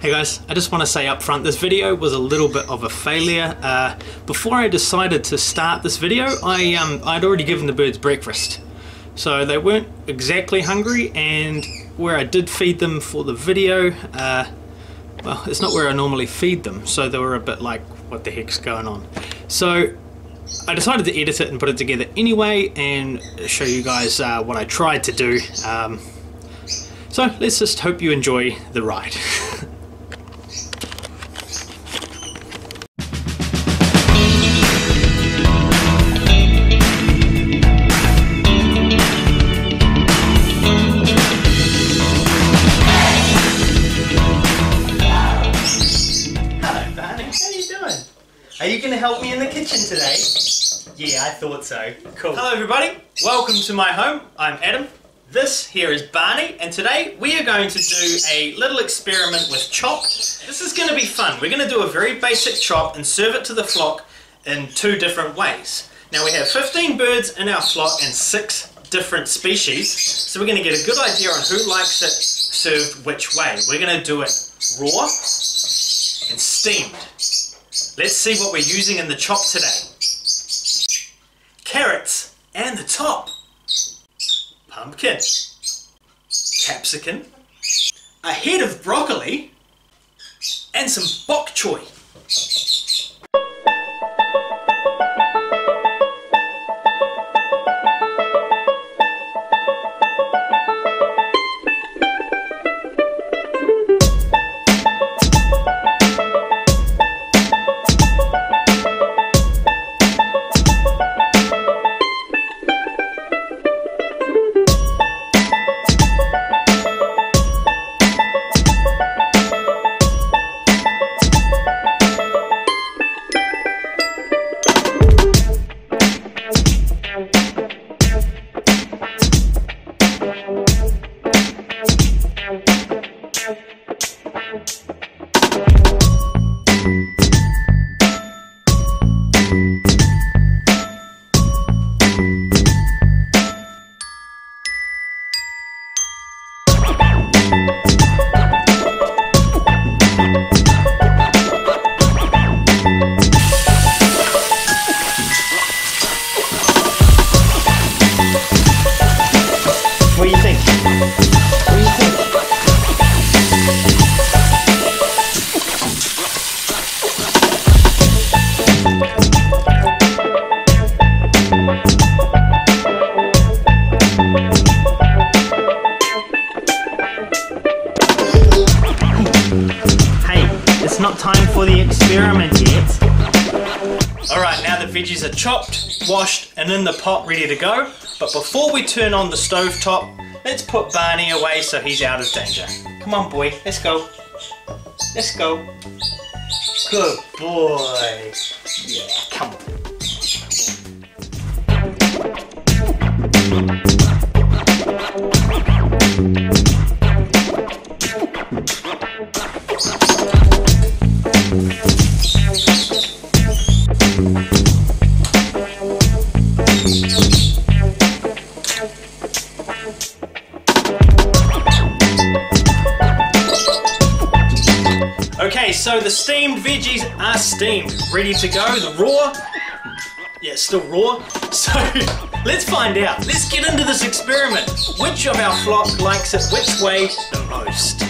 Hey guys, I just want to say up front, this video was a little bit of a failure. Before I decided to start this video, I'd already given the birds breakfast. So they weren't exactly hungry, and where I did feed them for the video, well, it's not where I normally feed them, so they were a bit like, what the heck's going on? So I decided to edit it and put it together anyway and show you guys what I tried to do. So let's just hope you enjoy the ride. Are you going to help me in the kitchen today? Yeah, I thought so. Cool. Hello everybody, welcome to my home. I'm Adam. This here is Barney, and today we are going to do a little experiment with chop. This is going to be fun. We're going to do a very basic chop and serve it to the flock in 2 different ways. Now we have 15 birds in our flock and 6 different species, so we're going to get a good idea on who likes it served which way. We're going to do it raw and steamed. Let's see what we're using in the chop today. Carrots and the top. Pumpkin. Capsicum. A head of broccoli. And some bok choy. What do you think? What do you think? Hey, it's not time for the experiment yet. Alright, now the veggies are chopped, washed, and in the pot ready to go. But before we turn on the stove top, let's put Barney away so he's out of danger. Come on boy, let's go. Let's go. Good boy. Yeah, come on. Okay, so the steamed veggies are steamed, ready to go. The raw, yeah, it's still raw. So let's find out. Let's get into this experiment. Which of our flock likes it which way the most?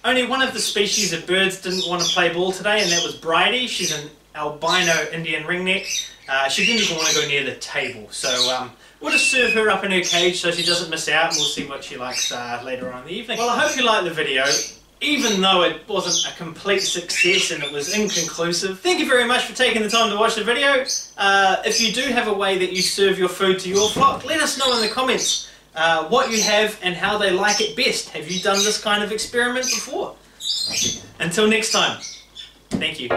Only one of the species of birds didn't want to play ball today, and that was Bridie. She's an albino Indian ringneck. She didn't even want to go near the table, so we'll just serve her up in her cage so she doesn't miss out, and we'll see what she likes later on in the evening. Well, I hope you liked the video, even though it wasn't a complete success and it was inconclusive. Thank you very much for taking the time to watch the video. If you do have a way that you serve your food to your flock, let us know in the comments what you have and how they like it best. Have you done this kind of experiment before? Until next time, thank you.